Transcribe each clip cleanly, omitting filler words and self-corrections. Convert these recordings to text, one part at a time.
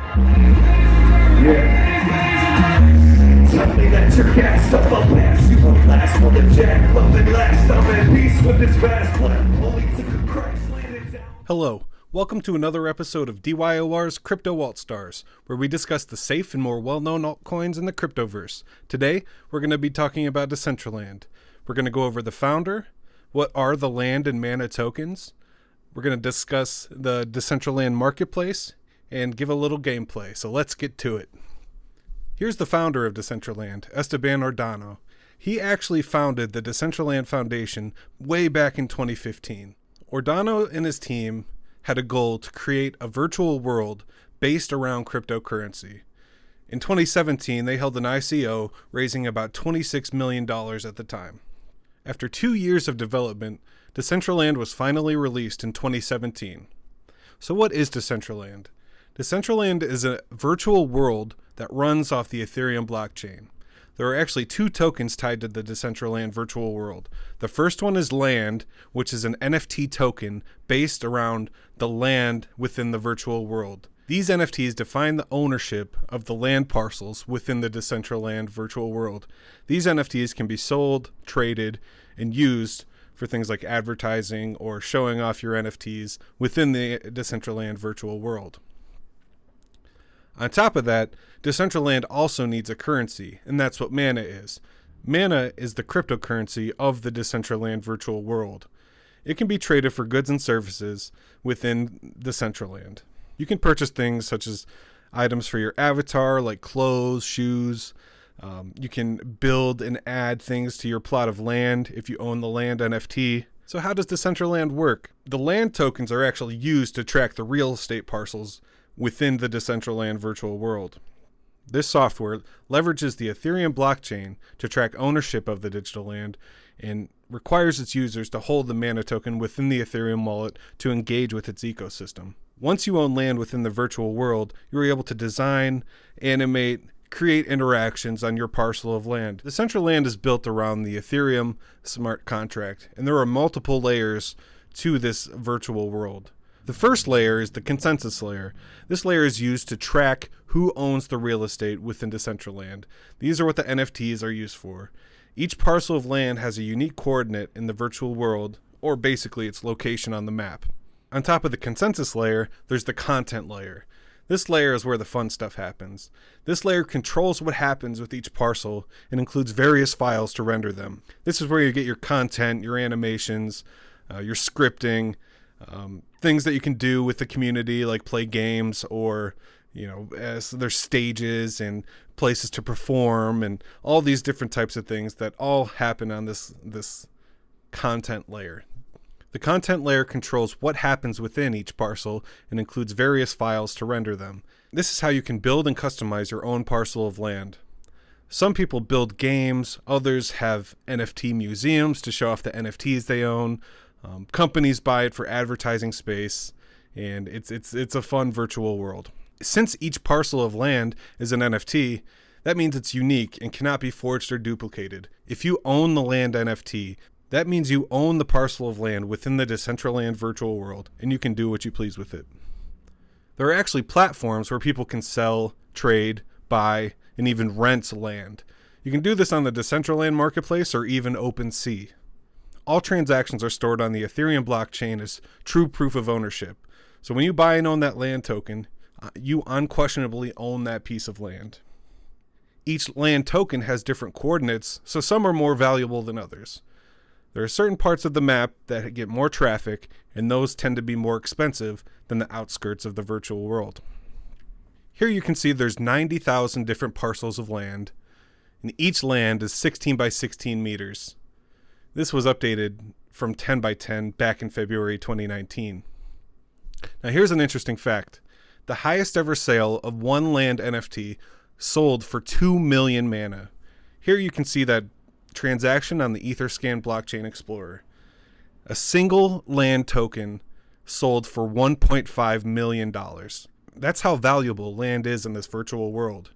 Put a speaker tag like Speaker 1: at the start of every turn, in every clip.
Speaker 1: Yeah. Tell me that you're gassed up, I'll pass you a blast. Will the jack love and last? I'm at peace with this vast plan. Only took a Christ landed down.
Speaker 2: Hello, welcome to another episode of DYOR's Crypto Alt Stars, where we discuss the safe and more well-known altcoins in the cryptoverse. Today, we're going to be talking about Decentraland. We're going to go over the founder, what are the land and mana tokens. We're going to discuss the Decentraland marketplace, and give a little gameplay, so let's get to it. Here's the founder of Decentraland, Esteban Ordano. He actually founded the Decentraland Foundation way back in 2015. Ordano and his team had a goal to create a virtual world based around cryptocurrency. In 2017, they held an ICO, raising about $26 million at the time. After 2 years of development, Decentraland was finally released in 2017. So what is Decentraland? Decentraland is a virtual world that runs off the Ethereum blockchain. There are actually two tokens tied to the Decentraland virtual world. The first one is land, which is an NFT token based around the land within the virtual world. These NFTs define the ownership of the land parcels within the Decentraland virtual world. These NFTs can be sold, traded, and used for things like advertising or showing off your NFTs within the Decentraland virtual world. On top of that, Decentraland also needs a currency, and that's what mana is. Mana is the cryptocurrency of the Decentraland virtual world. It can be traded for goods and services within Decentraland. You can purchase things such as items for your avatar, like clothes, shoes. You can build and add things to your plot of land if you own the land NFT. So how does Decentraland work? The land tokens are actually used to track the real estate parcels within the Decentraland virtual world. This software leverages the Ethereum blockchain to track ownership of the digital land and requires its users to hold the mana token within the Ethereum wallet to engage with its ecosystem. Once you own land within the virtual world, you're able to design, animate, create interactions on your parcel of land. Decentraland is built around the Ethereum smart contract, and there are multiple layers to this virtual world. The first layer is the consensus layer. This layer is used to track who owns the real estate within Decentraland. These are what the NFTs are used for. Each parcel of land has a unique coordinate in the virtual world, or basically its location on the map. On top of the consensus layer, there's the content layer. This layer is where the fun stuff happens. This layer controls what happens with each parcel and includes various files to render them. This is where you get your content, your animations, your scripting, things that you can do with the community, like play games or, as there's stages and places to perform and all these different types of things that all happen on this content layer. The content layer controls what happens within each parcel and includes various files to render them. This is how you can build and customize your own parcel of land. Some people build games, others have NFT museums to show off the NFTs they own. Companies buy it for advertising space, and it's a fun virtual world. Since each parcel of land is an NFT, that means it's unique and cannot be forged or duplicated. If you own the land NFT, that means you own the parcel of land within the Decentraland virtual world, and you can do what you please with it. There are actually platforms where people can sell, trade, buy, and even rent land. You can do this on the Decentraland marketplace or even OpenSea. All transactions are stored on the Ethereum blockchain as true proof of ownership. So when you buy and own that land token, you unquestionably own that piece of land. Each land token has different coordinates, so some are more valuable than others. There are certain parts of the map that get more traffic, and those tend to be more expensive than the outskirts of the virtual world. Here you can see there's 90,000 different parcels of land, and each land is 16 by 16 meters. This was updated from 10 by 10 back in February 2019. Now here's an interesting fact. The highest ever sale of one land NFT sold for 2 million mana. Here you can see that transaction on the Etherscan blockchain explorer. A single land token sold for $1.5 million. That's how valuable land is in this virtual world.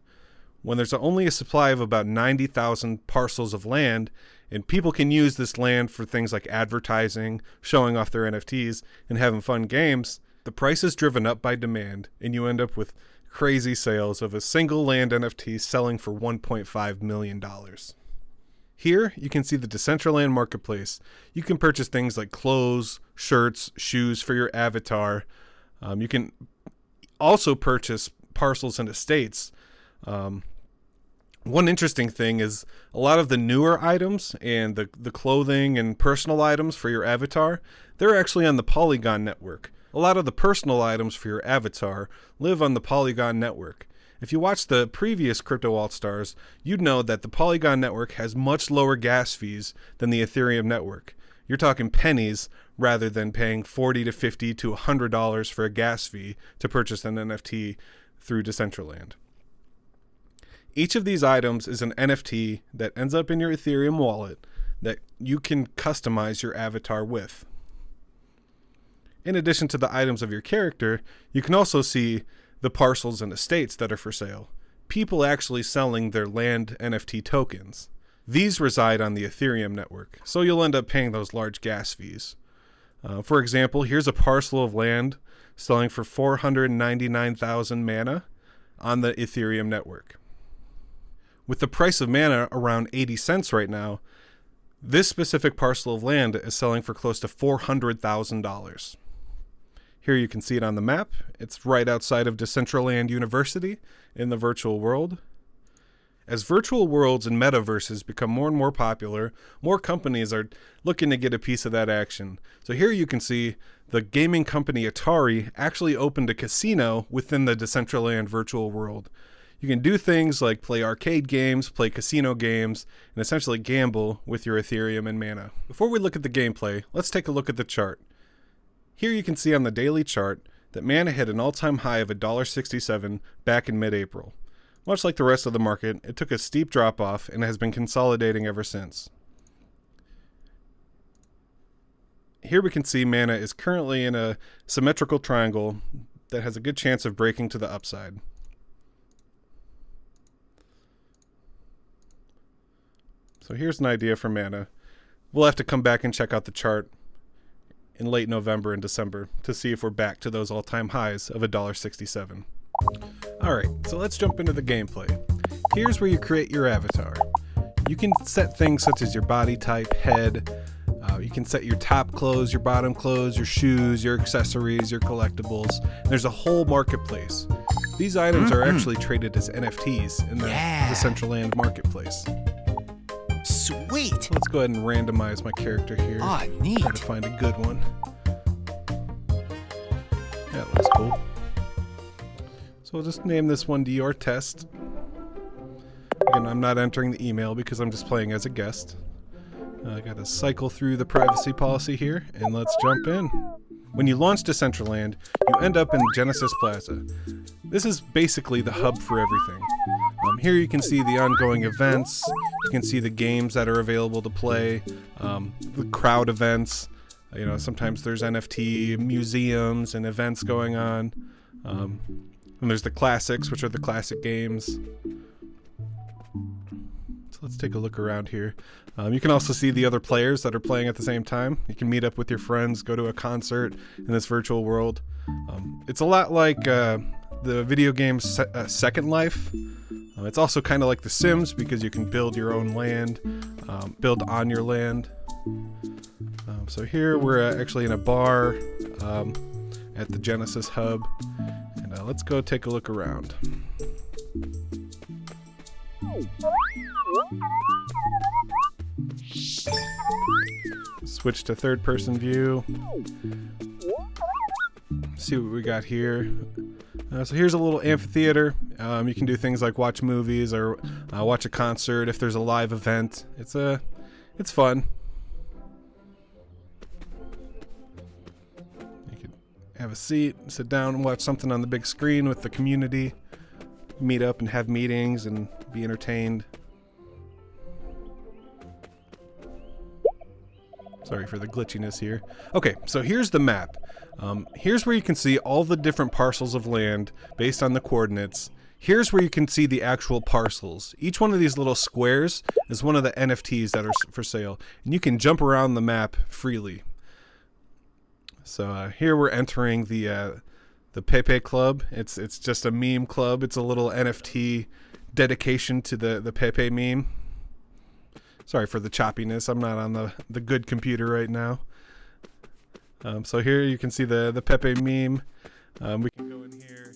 Speaker 2: When there's only a supply of about 90,000 parcels of land, and people can use this land for things like advertising, showing off their NFTs, and having fun games, the price is driven up by demand, and you end up with crazy sales of a single land NFT selling for $1.5 million. Here, you can see the Decentraland marketplace. You can purchase things like clothes, shirts, shoes for your avatar. You can also purchase parcels and estates. One interesting thing is a lot of the newer items and the clothing and personal items for your avatar, they're actually on the Polygon network. A lot of the personal items for your avatar live on the Polygon network. If you watch the previous Crypto All-Stars, you'd know that the Polygon network has much lower gas fees than the Ethereum network. You're talking pennies rather than paying $40 to $50 to $100 for a gas fee to purchase an NFT through Decentraland. Each of these items is an NFT that ends up in your Ethereum wallet that you can customize your avatar with. In addition to the items of your character, you can also see the parcels and estates that are for sale. People actually selling their land NFT tokens. These reside on the Ethereum network, so you'll end up paying those large gas fees. For example, here's a parcel of land selling for 499,000 mana on the Ethereum network. With the price of mana around 80 cents right now, this specific parcel of land is selling for close to $400,000. Here you can see it on the map. It's right outside of Decentraland University in the virtual world. As virtual worlds and metaverses become more and more popular, more companies are looking to get a piece of that action. So here you can see the gaming company Atari actually opened a casino within the Decentraland virtual world. You can do things like play arcade games, play casino games, and essentially gamble with your Ethereum and mana. Before we look at the gameplay, let's take a look at the chart. Here you can see on the daily chart that mana hit an all-time high of $1.67 back in mid-April. Much like the rest of the market, it took a steep drop-off and has been consolidating ever since. Here we can see mana is currently in a symmetrical triangle that has a good chance of breaking to the upside. So here's an idea for mana. We'll have to come back and check out the chart in late November and December to see if we're back to those all-time highs of $1.67. Alright, so let's jump into the gameplay. Here's where you create your avatar. You can set things such as your body type, head, you can set your top clothes, your bottom clothes, your shoes, your accessories, your collectibles. There's a whole marketplace. These items are actually traded as NFTs in the Decentraland marketplace.
Speaker 3: Sweet!
Speaker 2: Let's go ahead and randomize my character here.
Speaker 3: Ah, neat.
Speaker 2: Try to find a good one. That looks cool. So we'll just name this one DYOR test. Again, I'm not entering the email because I'm just playing as a guest. I gotta cycle through the privacy policy here, and let's jump in. When you launch Decentraland, you end up in Genesis Plaza. This is basically the hub for everything. Here you can see the ongoing events, you can see the games that are available to play, the crowd events. You know, sometimes there's NFT museums and events going on. And there's the classics, which are the classic games. So let's take a look around here. You can also see the other players that are playing at the same time. You can meet up with your friends, go to a concert in this virtual world. It's a lot like the video game Second Life. It's also kind of like The Sims because you can build your own land, build on your land. So here we're actually in a bar at the Genesis Hub. And let's go take a look around. Switch to third person view. See what we got here. So here's a little amphitheater. You can do things like watch movies or watch a concert if there's a live event. It's fun. You could have a seat, sit down and watch something on the big screen with the community. Meet up and have meetings and be entertained. Sorry for the glitchiness here. Okay, so here's the map. Here's where you can see all the different parcels of land based on the coordinates. Here's where you can see the actual parcels. Each one of these little squares is one of the NFTs that are for sale. And you can jump around the map freely. So here we're entering the the Pepe Club. It's just a meme club. It's a little NFT dedication to the Pepe meme. Sorry for the choppiness. I'm not on the good computer right now. So here you can see the Pepe meme. We can go in here.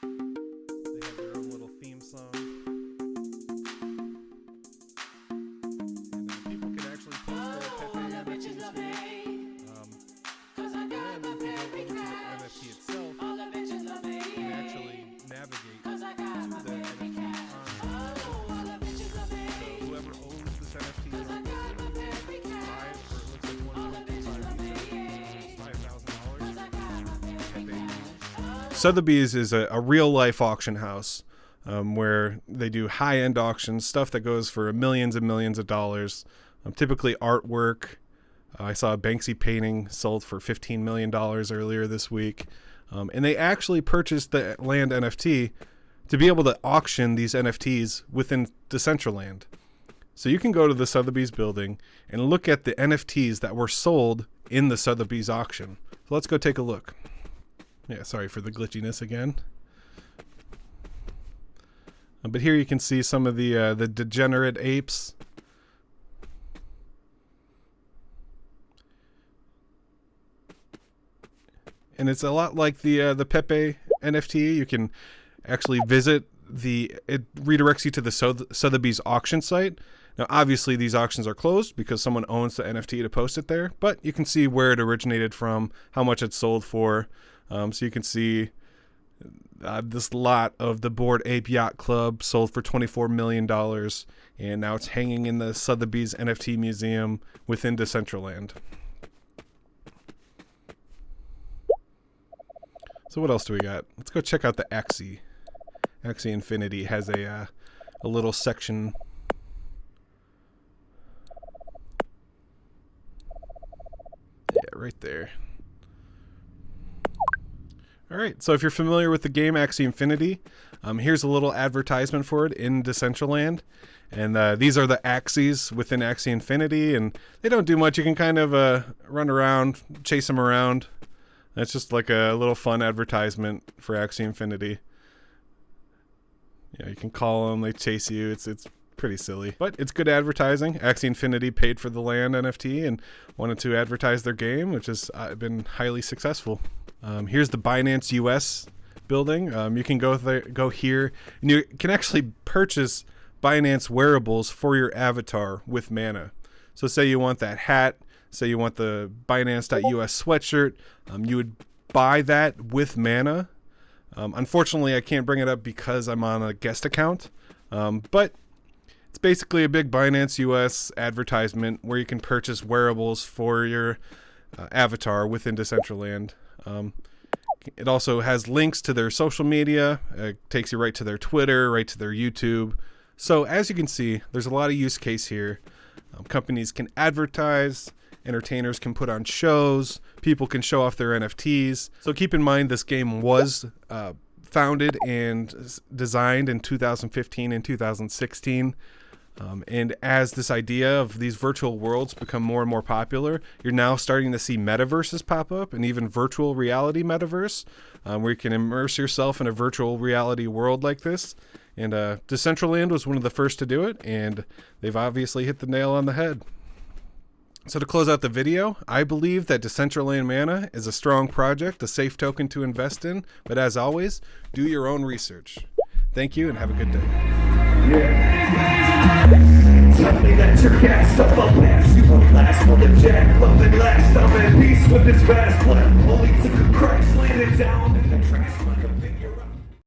Speaker 2: They have their own little theme song. And people can actually post their Pepe NFTs here. And then you can go over to the NFT itself and actually navigate to the NFT on so whoever owns this NFT is on buy for it looks like $5,000. Sotheby's is a real-life auction house where they do high-end auctions, stuff that goes for millions and millions of dollars, typically artwork. I saw a Banksy painting sold for $15 million earlier this week. And they actually purchased the land NFT to be able to auction these NFTs within Decentraland. So you can go to the Sotheby's building and look at the NFTs that were sold in the Sotheby's auction. So let's go take a look. Yeah, sorry for the glitchiness again. But here you can see some of the degenerate apes. And it's a lot like the Pepe NFT. You can actually visit it redirects you to the Sotheby's auction site. Now, obviously, these auctions are closed because someone owns the NFT to post it there. But you can see where it originated from, how much it sold for. So you can see this lot of the Bored Ape Yacht Club sold for $24 million. And now it's hanging in the Sotheby's NFT Museum within Decentraland. So what else do we got? Let's go check out the Axie. Axie Infinity has a little section. Yeah, right there. All right, so if you're familiar with the game Axie Infinity, here's a little advertisement for it in Decentraland. And these are the Axies within Axie Infinity, and they don't do much. You can kind of run around, chase them around. That's just like a little fun advertisement for Axie Infinity. Yeah, you can call them, they chase you. It's pretty silly, but it's good advertising. Axie Infinity paid for the land NFT and wanted to advertise their game, which has been highly successful. Here's the Binance US building. You can go here, and you can actually purchase Binance wearables for your avatar with Mana. So say you want that hat, say you want the Binance.us sweatshirt, you would buy that with Mana. Unfortunately, I can't bring it up because I'm on a guest account, but it's basically a big Binance US advertisement where you can purchase wearables for your avatar within Decentraland. It also has links to their social media. It takes you right to their Twitter, right to their YouTube. So as you can see, there's a lot of use case here. Companies can advertise, entertainers can put on shows, people can show off their NFTs. So keep in mind this game was founded and designed in 2015 and 2016. And as this idea of these virtual worlds become more and more popular, you're now starting to see metaverses pop up, and even virtual reality metaverse, where you can immerse yourself in a virtual reality world like this. And Decentraland was one of the first to do it, and they've obviously hit the nail on the head. So to close out the video, I believe that Decentraland Mana is a strong project, a safe token to invest in, but as always, do your own research. Thank you and have a good day.
Speaker 1: Yeah. Tell me that you're gassed up, I'll pass you one last one of Jack, love and last. I'm at peace with this vast plan. Only took a Christ landed down in the trash.